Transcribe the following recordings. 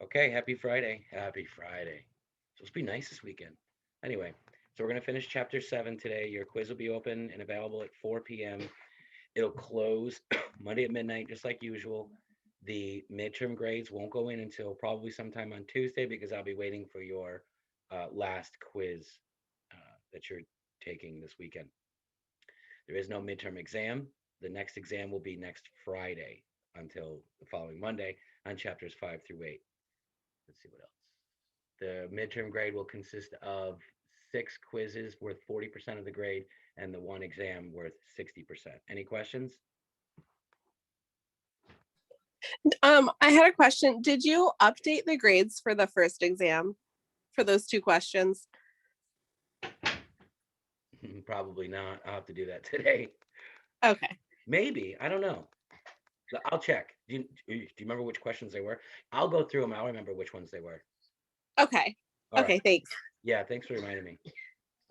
Okay, happy Friday. Happy Friday. Supposed to be nice this weekend. Anyway, so we're going to finish chapter 7 today. Your quiz will be open and available at 4 p.m. It'll close Monday at midnight, just like usual. The midterm grades won't go in until probably sometime on Tuesday because I'll be waiting for your last quiz that you're taking this weekend. There is no midterm exam. The next exam will be next Friday until the following Monday on chapters 5 through 8. Let's see what else. The midterm grade will consist of 6 quizzes worth 40% of the grade and the one exam worth 60%. Any questions? I had a question. Did you update the grades for the first exam for those two questions? Probably not. I'll have to do that today. Okay. Maybe. I don't know. I'll check. Do you remember which questions they were? I'll go through them. I'll remember which ones they were. Okay. All right. Okay, thanks. Yeah, thanks for reminding me.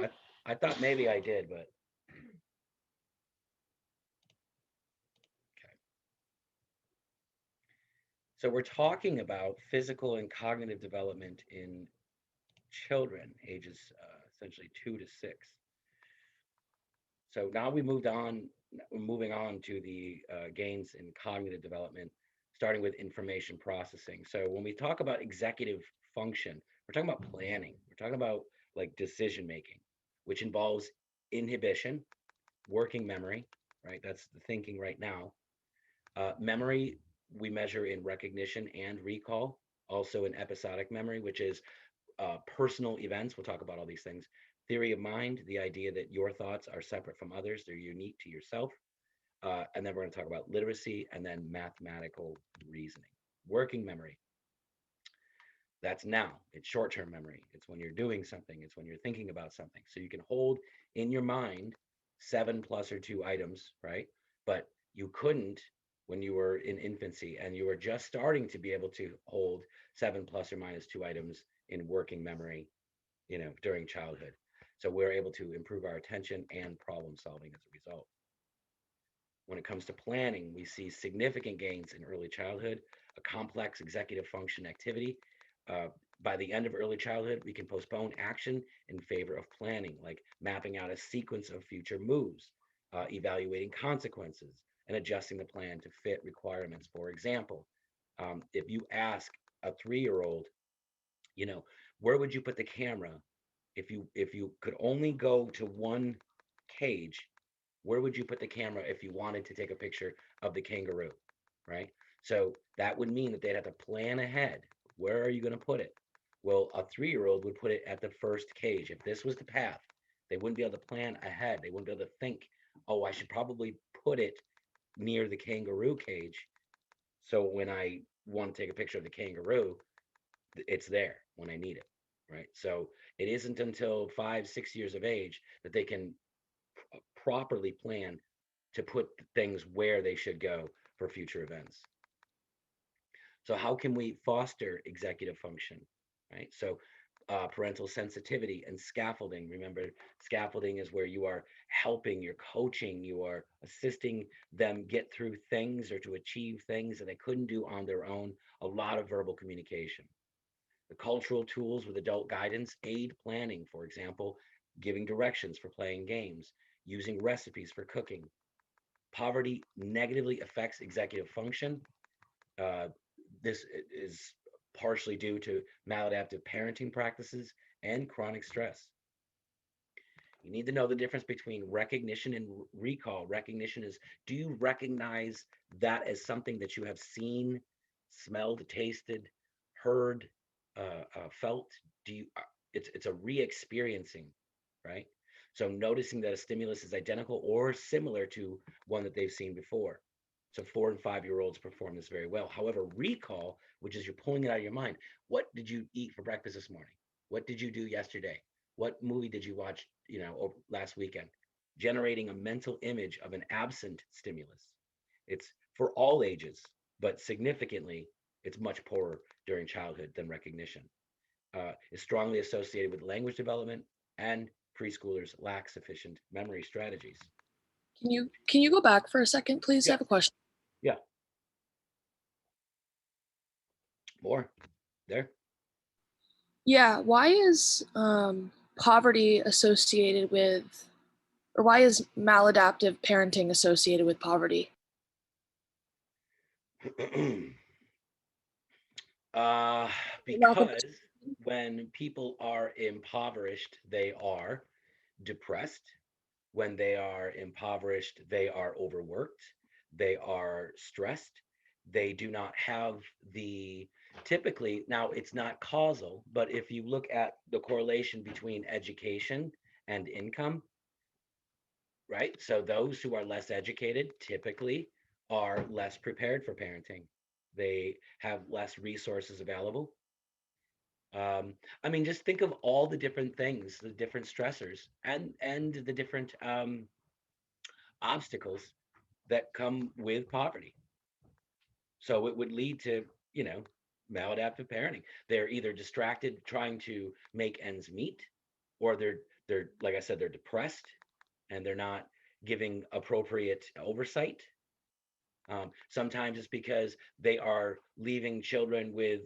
I, I thought maybe I did, but okay. So we're talking about physical and cognitive development in children, ages essentially 2 to 6. So now we're moving on to the gains in cognitive development, starting with information processing. So when we talk about executive function, we're talking about planning. We're talking about like decision making, which involves inhibition, working memory, right? That's the thinking right now. Memory we measure in recognition and recall, also in episodic memory, which is personal events. We'll talk about all these things. Theory of mind, the idea that your thoughts are separate from others, they're unique to yourself. And then we're going to talk about literacy and then mathematical reasoning. Working memory, that's now. It's short term memory. It's when you're doing something, it's when you're thinking about something. So you can hold in your mind 7 plus or 2 items, right? But you couldn't when you were in infancy and you were just starting to be able to hold 7 plus or minus 2 items in working memory, during childhood. So we're able to improve our attention and problem solving as a result. When it comes to planning, we see significant gains in early childhood, a complex executive function activity. Uh, by the end of early childhood, we can postpone action in favor of planning, like mapping out a sequence of future moves, evaluating consequences, and adjusting the plan to fit requirements. For example, if you ask a 3 year old, you know, where would you put the camera if you could only go to one cage, where would you put the camera if you wanted to take a picture of the kangaroo, right? So that would mean that they'd have to plan ahead. Where are you going to put it? Well, a 3 year old would put it at the first cage. If this was the path, they wouldn't be able to plan ahead. They wouldn't be able to think, oh, I should probably put it near the kangaroo cage. So when I want to take a picture of the kangaroo, it's there when I need it, right? So it isn't until 5, 6 years of age that they can properly plan to put things where they should go for future events. So how can we foster executive function, right? So parental sensitivity and scaffolding. Remember, scaffolding is where you are helping, you're coaching, you are assisting them get through things or to achieve things that they couldn't do on their own. A lot of verbal communication. The cultural tools with adult guidance aid planning, for example, giving directions for playing games, using recipes for cooking. Poverty negatively affects executive function. Uh, this is partially due to maladaptive parenting practices and chronic stress. You need to know the difference between recognition and recall. Recognition is, do you recognize that as something that you have seen, smelled, tasted, heard, felt? Do you? It's a re-experiencing, right? So noticing that a stimulus is identical or similar to one that they've seen before. So 4 and 5 year olds perform this very well. However, recall, which is you're pulling it out of your mind. What did you eat for breakfast this morning? What did you do yesterday? What movie did you watch, last weekend? Generating a mental image of an absent stimulus. It's for all ages, but significantly, it's much poorer during childhood than recognition. Is strongly associated with language development, and preschoolers lack sufficient memory strategies. Can you go back for a second, please? I Yeah, have a question. yeah, more. There. Yeah, why is poverty associated with, or why is maladaptive parenting associated with poverty? uh, Lack of because when people are impoverished, they are depressed. When they are impoverished, they are overworked, they are stressed, they do not have the typically, now it's not causal, but if you look at the correlation between education and income, right? So those who are less educated typically are less prepared for parenting. They have less resources available. Um, I mean, just think of all the different things, the different stressors, and the different obstacles that come with poverty. So it would lead to, you know, maladaptive parenting. They're either distracted trying to make ends meet, or they're like I said, they're depressed and they're not giving appropriate oversight. Sometimes it's because they are leaving children with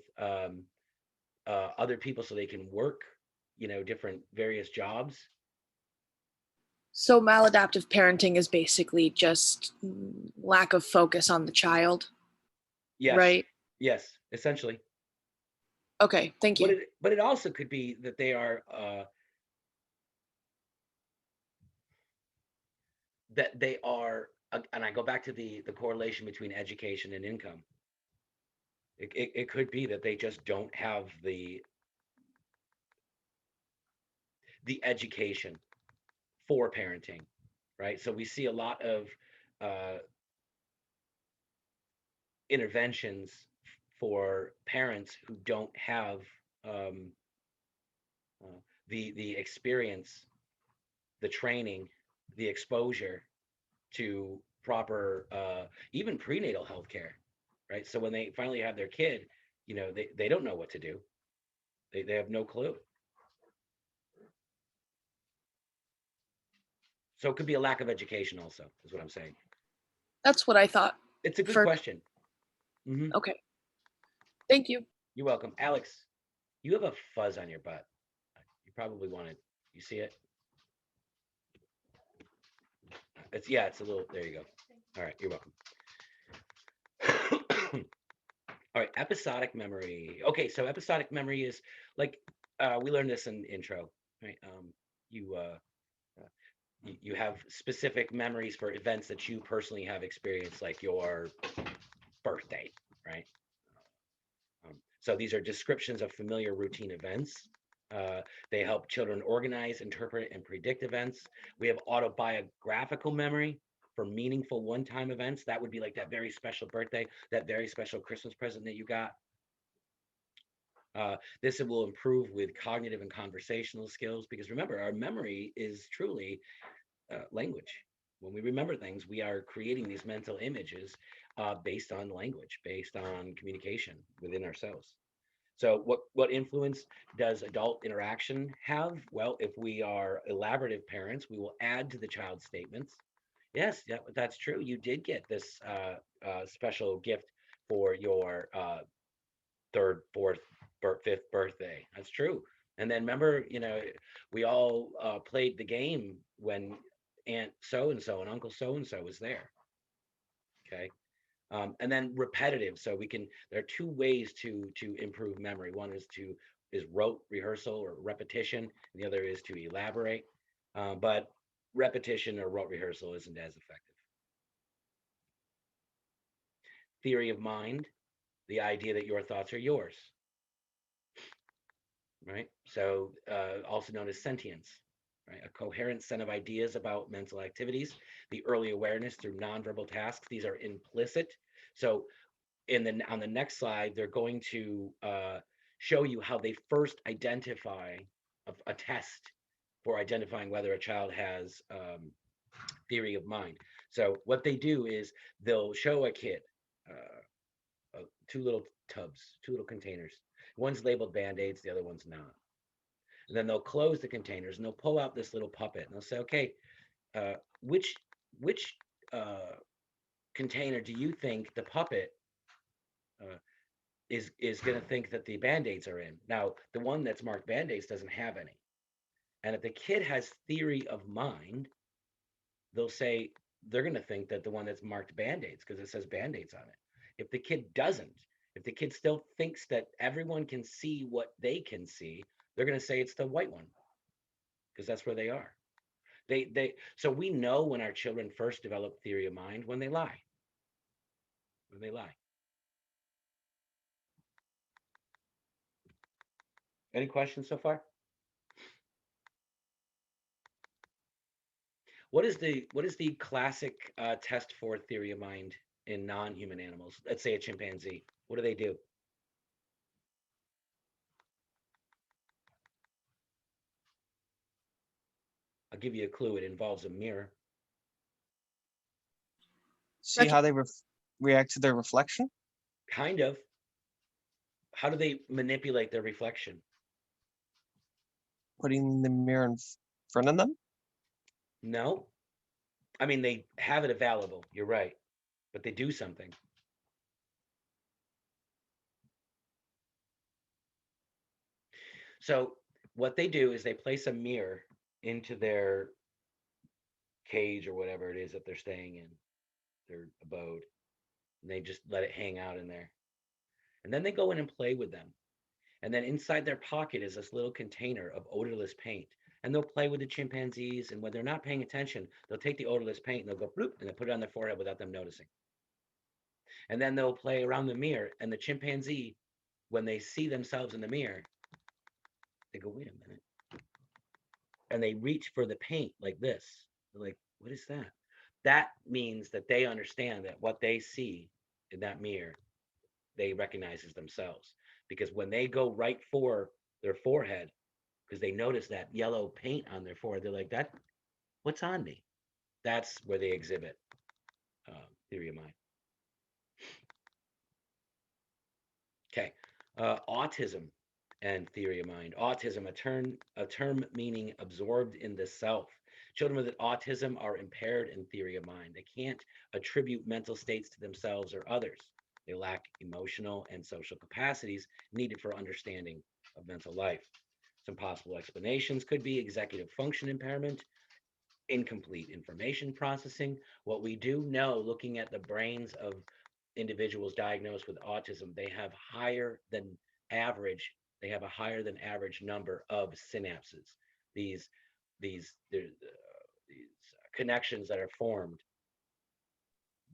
other people so they can work, you know, different various jobs. So maladaptive parenting is basically just lack of focus on the child, Yes, right? yes, essentially. Okay, thank you. But it also could be that they are and I go back to the correlation between education and income. It could be that they just don't have the education for parenting, right? So we see a lot of uh, interventions for parents who don't have um, the experience, the training, the exposure to proper even prenatal health care, right? So when they finally have their kid, you know, they don't know what to do. They have no clue. So it could be a lack of education also, is what I'm saying. That's what I thought It's a good first. question. Hmm. Okay, thank you. You're welcome. Alex, you have a fuzz on your butt. You probably want to, you see it? Yeah, it's a little, there you go. All right, you're welcome. All right, episodic memory. Okay, so episodic memory is like we learned this in intro, right? You you have specific memories for events that you personally have experienced, like your birthday, right? So these are descriptions of familiar routine events. They help children organize, interpret, and predict events. We have autobiographical memory for meaningful one-time events. That would be like that very special birthday, that very special Christmas present that you got. This will improve with cognitive and conversational skills because remember, our memory is truly language. When we remember things, we are creating these mental images based on language, based on communication within ourselves. So what influence does adult interaction have? Well, if we are elaborative parents, we will add to the child's statements. Yes, yeah, that's true. You did get this special gift for your third, fourth, fifth birthday. That's true. And then remember, you know, we all played the game when Aunt so and so and Uncle so and so was there. Okay. And then repetitive. So we can. There are two ways to improve memory. One is rote rehearsal or repetition, and the other is to elaborate. But repetition or rote rehearsal isn't as effective. Theory of mind, the idea that your thoughts are yours, right? So also known as sentience, right? A coherent set of ideas about mental activities, the early awareness through nonverbal tasks. These are implicit. So on the next slide, they're going to show you how they first identify a test for identifying whether a child has theory of mind. So what they do is they'll show a kid two little tubs, two little containers. One's labeled Band-Aids, the other one's not. And then they'll close the containers and they'll pull out this little puppet and they'll say, okay, uh, which container do you think the puppet is going to think that the band-aids are in. Now, the one that's marked band-aids doesn't have any. And if the kid has theory of mind, they'll say they're going to think that the one that's marked band-aids because it says band-aids on it. If the kid doesn't, if the kid still thinks that everyone can see what they can see, they're going to say it's the white one because that's where they are. So we know when our children first develop theory of mind when they lie. When they lie. Any questions so far? What is the classic test for theory of mind in non-human animals? Let's say a chimpanzee. What do they do? I'll give you a clue. It involves a mirror. See how they react to their reflection? Kind of. How do they manipulate their reflection? Putting the mirror in front of them? No. I mean, they have it available. You're right. But they do something. So what they do is they place a mirror into their cage or whatever it is that they're staying in, their abode, and they just let it hang out in there. And then they go in and play with them. And then inside their pocket is this little container of odorless paint. And they'll play with the chimpanzees. And when they're not paying attention, they'll take the odorless paint and they'll go bloop, and they'll put it on their forehead without them noticing. And then they'll play around the mirror. And the chimpanzee, when they see themselves in the mirror, they go, wait a minute. And they reach for the paint like this. They're like, what is that? That means that they understand that what they see in that mirror, they recognize as themselves. Because when they go right for their forehead, because they notice that yellow paint on their forehead, they're like, that, what's on me? That's where they exhibit theory of mind. Okay, autism and theory of mind. Autism, a term meaning absorbed in the self. Children with autism are impaired in theory of mind. They can't attribute mental states to themselves or others. They lack emotional and social capacities needed for understanding of mental life. Some possible explanations could be executive function impairment, incomplete information processing. What we do know, looking at the brains of individuals diagnosed with autism, they have higher than average number of synapses. These connections that are formed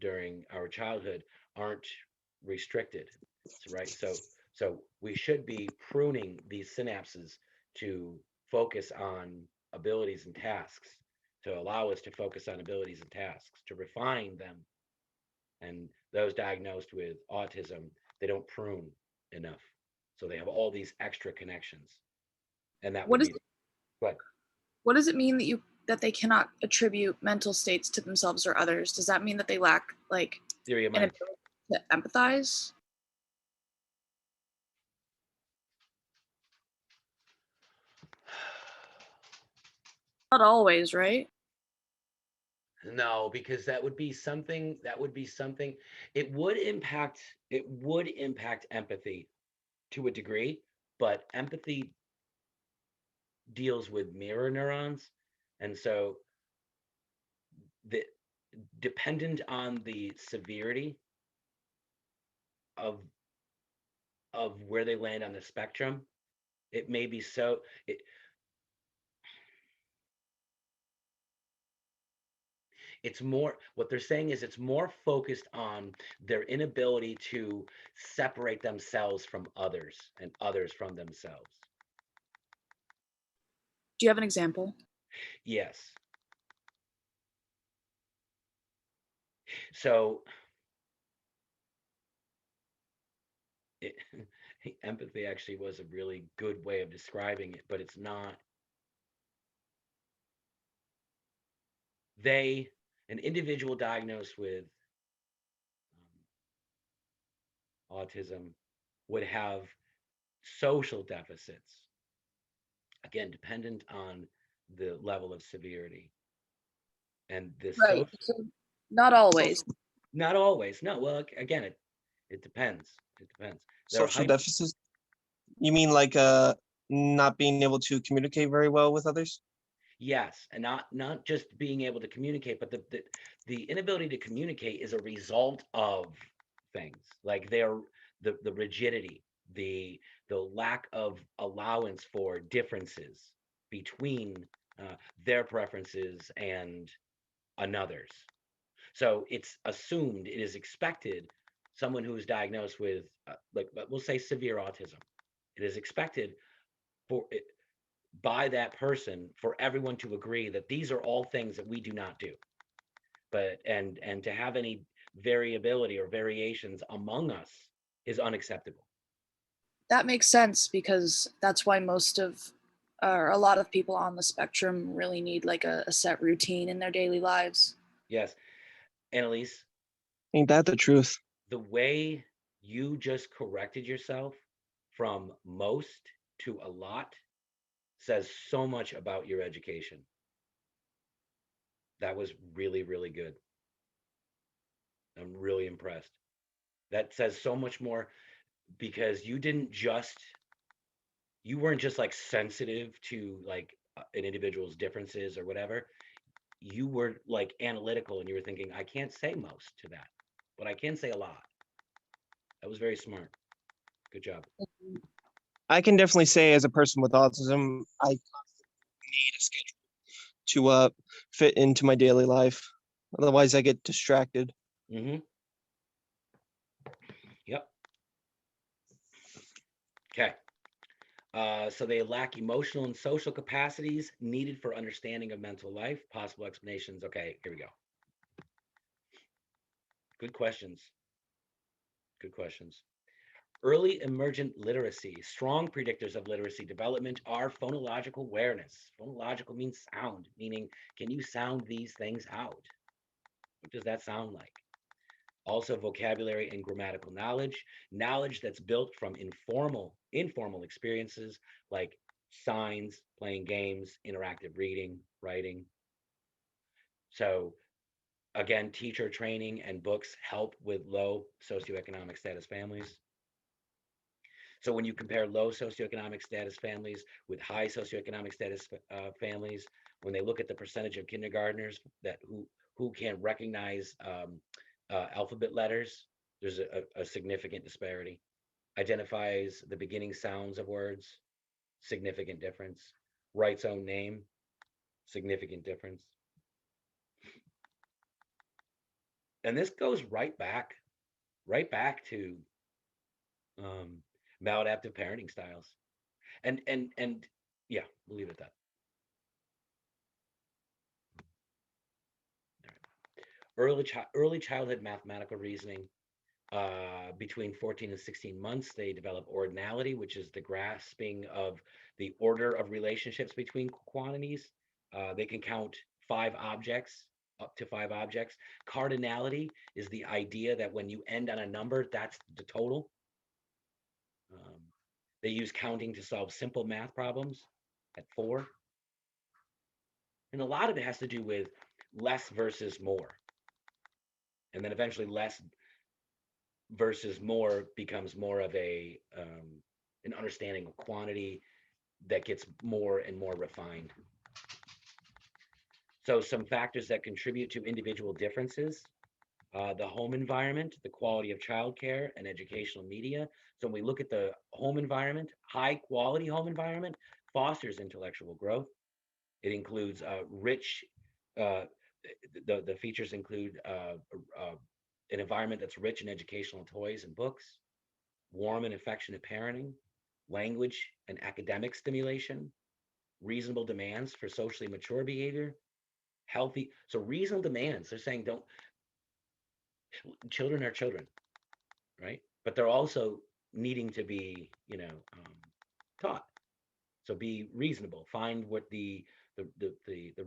during our childhood aren't restricted, right? So we should be pruning these synapses to focus on abilities and tasks, to allow us to focus on abilities and tasks, to refine them. And those diagnosed with autism, they don't prune enough. So they have all these extra connections. And that What would is be what? What does it mean that they cannot attribute mental states to themselves or others? Does that mean that they lack like Theory of an mind. ability to empathize? Not always, right? No, because that would be something it would impact empathy to a degree, but empathy deals with mirror neurons. And so the dependent on the severity of where they land on the spectrum, it may be so it's more, what they're saying is it's more focused on their inability to separate themselves from others and others from themselves. Do you have an example? Yes. So it, empathy actually was a really good way of describing it, but it's not. An individual diagnosed with autism would have social deficits, again, dependent on the level of severity. And this Right. So not always. not always. No, well, again, it depends. It depends. They're Social hyper. deficits? You mean like not being able to communicate very well with others? Yes, and not just being able to communicate, but the inability to communicate is a result of things like the rigidity, the lack of allowance for differences between their preferences and another's. So it's assumed, it is expected, someone who is diagnosed with like we'll say severe autism, it is expected for it, by that person for everyone to agree that these are all things that we do not do, but and to have any variability or variations among us is unacceptable. That makes sense because that's why most of or a lot of people on the spectrum really need like a set routine in their daily lives. Yes, Annalise, Ain't that the truth? the way you just corrected yourself from most to a lot says so much about your education. That was really, really good. I'm really impressed. That says so much more because you weren't just like sensitive to like an individual's differences or whatever. You were like analytical and you were thinking, I can't say most to that, but I can say a lot. That was very smart. Good job. I can definitely say as a person with autism, I need a schedule to fit into my daily life. Otherwise I get distracted. Mm-hmm. Yep. Okay. So they lack emotional and social capacities needed for understanding of mental life. Possible explanations. Okay, here we go. Good questions. Good questions. Early emergent literacy. Strong predictors of literacy development are phonological awareness. Phonological means sound, meaning can you sound these things out? What does that sound like? Also vocabulary and grammatical knowledge, knowledge that's built from informal experiences like signs, playing games, interactive reading, writing. So again, teacher training and books help with low socioeconomic status families. So when you compare low socioeconomic status families with high socioeconomic status families, when they look at the percentage of kindergartners that who can recognize alphabet letters, there's a significant disparity. Identifies the beginning sounds of words, significant difference. Writes own name, significant difference. And this goes right back to um, maladaptive parenting styles. And yeah, we'll leave it at that. Early childhood mathematical reasoning. Between 14 and 16 months, they develop ordinality, which is the grasping of the order of relationships between quantities. They can count up to five objects. Cardinality is the idea that when you end on a number, that's the total. Um, they use counting to solve simple math problems at 4. And a lot of it has to do with less versus more. And then eventually less versus more becomes more of an understanding of quantity that gets more and more refined. So some factors that contribute to individual differences, the home environment, the quality of childcare and educational media. So when we look at the home environment, high quality home environment fosters intellectual growth. It includes uh, the features include an environment that's rich in educational toys and books, warm and affectionate parenting, language and academic stimulation, reasonable demands for socially mature behavior, healthy. So reasonable demands, they're saying don't, children are children, right? But they're also needing to be, taught. So be reasonable. Find what the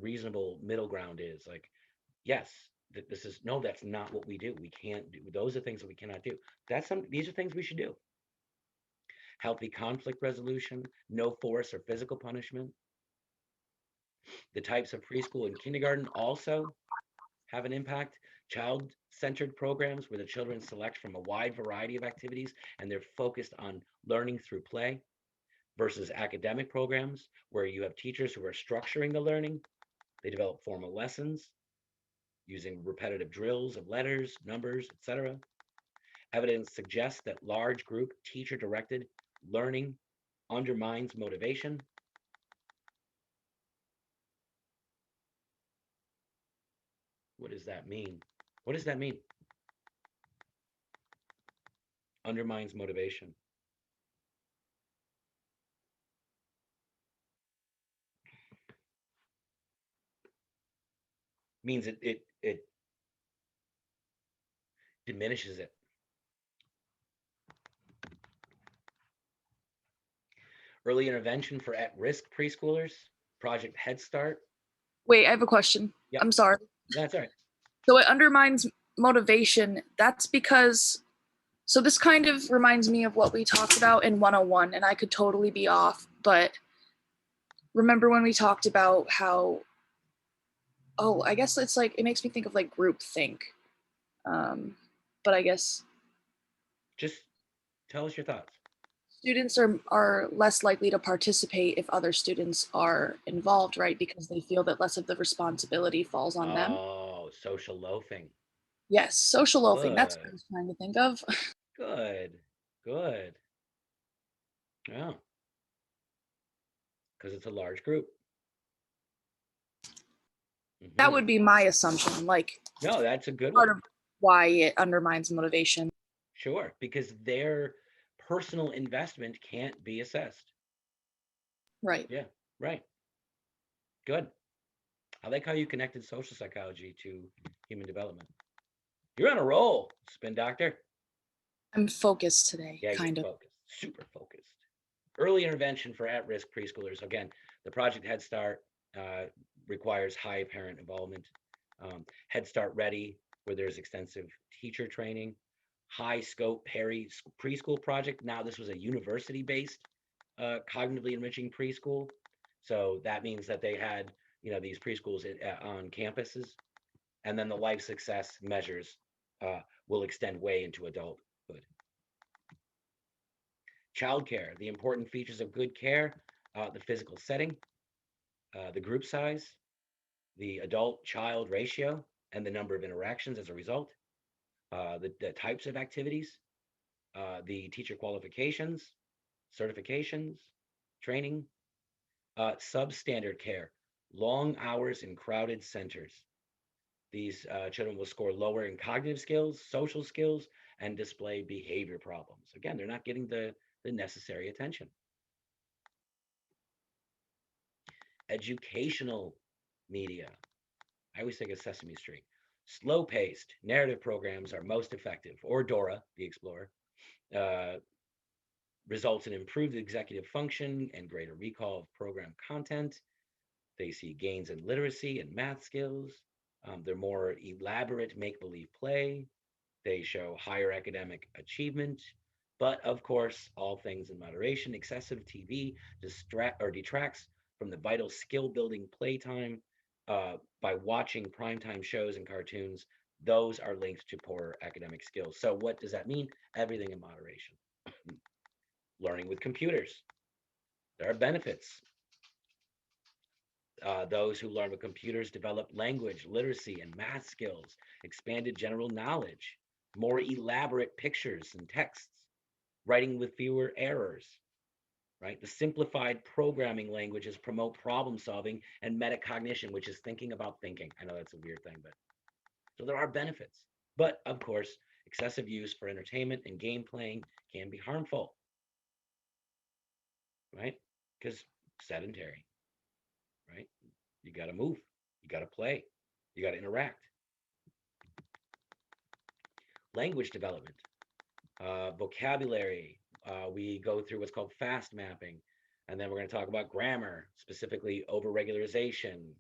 reasonable middle ground is. Like, yes, this is no, that's not what we do. We can't do. Those are things that we cannot do. These are things we should do. Healthy conflict resolution, no force or physical punishment. The types of preschool and kindergarten also have an impact. child-centered programs where the children select from a wide variety of activities and they're focused on learning through play, versus academic programs where you have teachers who are structuring the learning. They develop formal lessons using repetitive drills of letters, numbers, etc. Evidence suggests that large group teacher-directed learning undermines motivation. What does that mean? What does that mean? Undermines motivation. Means it diminishes it. Early intervention for at-risk preschoolers, Project Head Start. Wait, I have a question. Yep. I'm sorry. That's all right. So it undermines motivation. That's because, so this kind of reminds me of what we talked about in 101, and I could totally be off, but remember when we talked about how, oh, I guess it's like, it makes me think of like group think. But I guess Just tell us your thoughts. students are less likely to participate if other students are involved, right? Because they feel that less of the responsibility falls on them. Oh, social loafing. Yes, social loafing. That's what I Good. was trying to think of. Good. Good. Yeah. Because it's a large group. That Mhm. would be my assumption, like No, that's a good part one. of why it undermines motivation. Sure, because their personal investment can't be assessed. Right. Yeah, right. Good. I like how you connected social psychology to human development. You're on a roll, spin doctor. I'm focused today, Yeah, kind you're of. focused, super focused. Early intervention for at-risk preschoolers. Again, the Project Head Start requires high parent involvement. Head Start Ready, where there's extensive teacher training. High scope Perry preschool project. Now, this was a university-based cognitively enriching preschool. So that means that they had, these preschools on campuses, and then the life success measures will extend way into adulthood. Childcare, the important features of good care, the physical setting, the group size, the adult-child ratio, and the number of interactions as a result, the types of activities, the teacher qualifications, certifications, training, substandard care, long hours in crowded centers. These children will score lower in cognitive skills, social skills, and display behavior problems. Again, they're not getting the necessary attention. Educational media. I always think of Sesame Street. Slow-paced narrative programs are most effective, or Dora the Explorer, uh, results in improved executive function and greater recall of program content. They see gains in literacy and math skills. They're more elaborate make-believe play. They show higher academic achievement. But of course, all things in moderation. Excessive TV detracts from the vital skill building playtime by watching primetime shows and cartoons. Those are linked to poorer academic skills. So, what does that mean? Everything in moderation. Learning with computers. There are benefits. Those who learn with computers develop language, literacy, and math skills, expanded general knowledge, more elaborate pictures and texts, writing with fewer errors, right? The simplified programming languages promote problem solving and metacognition, which is thinking about thinking. I know that's a weird thing, but so there are benefits. But of course, excessive use for entertainment and game playing can be harmful, right? Because sedentary, right? You got to move, you got to play, you got to interact. Language development, vocabulary. We go through what's called fast mapping, and then we're going to talk about grammar, specifically overregularization.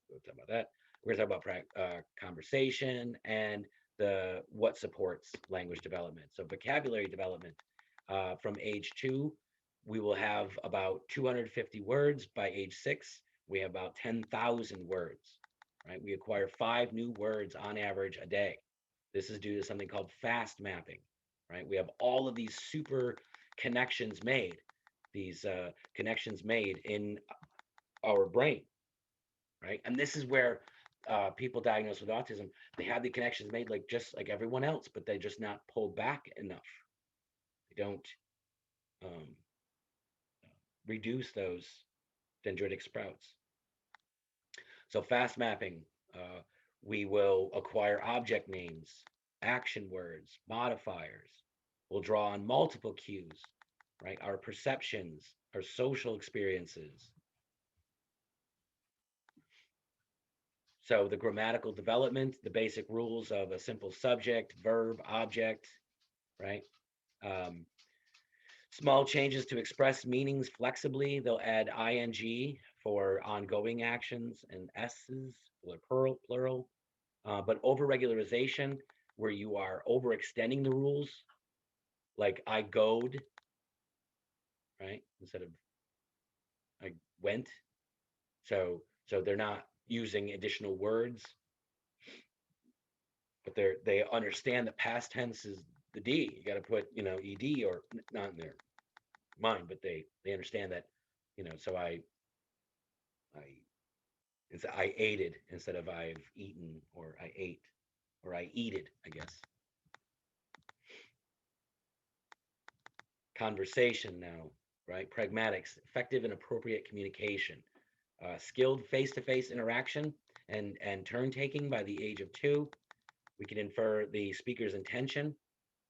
We'll talk about that. We're going to talk about conversation and the what supports language development. So vocabulary development from age 2, we will have about 250 words. By age 6, we have about 10,000 words. right? We acquire 5 new words on average a day. This is due to something called fast mapping, right? We have all of these super connections made, these connections made in our brain, right? And this is where people diagnosed with autism, they have the connections made like just like everyone else, but they just not pull back enough. They don't um, reduce those dendritic sprouts. So fast mapping, we will acquire object names, action words, modifiers. We'll draw on multiple cues, right? Our perceptions, our social experiences. So the grammatical development, the basic rules of a simple subject, verb, object, right? Um, Small changes to express meanings flexibly. They'll add ing for ongoing actions and s's for plural. But over-regularization, where you are overextending the rules, like I goed, right? Instead of I went. So they're not using additional words, but they understand that past tense is the D. You got to put, ed or not in their mind, but they understand that, so I aided instead of I've eaten or I ate or I eated, I guess. Conversation now, right? Pragmatics, effective and appropriate communication, skilled face-to-face interaction and turn taking by the age of 2. We can infer the speaker's intention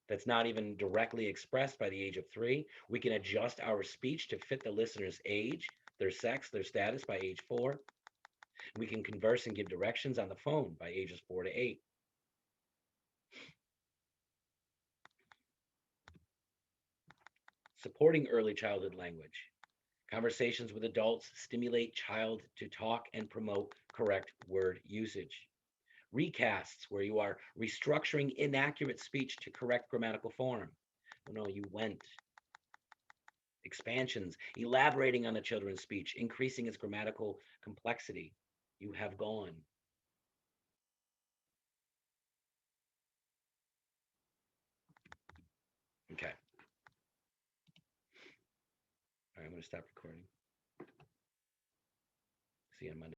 that's not even directly expressed by the age of 3. We can adjust our speech to fit the listener's age, their sex, their status by age 4. We can converse and give directions on the phone by ages 4 to 8. Supporting early childhood language. Conversations with adults stimulate child to talk and promote correct word usage. Recasts, where you are restructuring inaccurate speech to correct grammatical form. Oh no, you went. Expansions, elaborating on the children's speech, increasing its grammatical complexity. You have gone. Okay. All right, I'm going to stop recording. See you on Monday.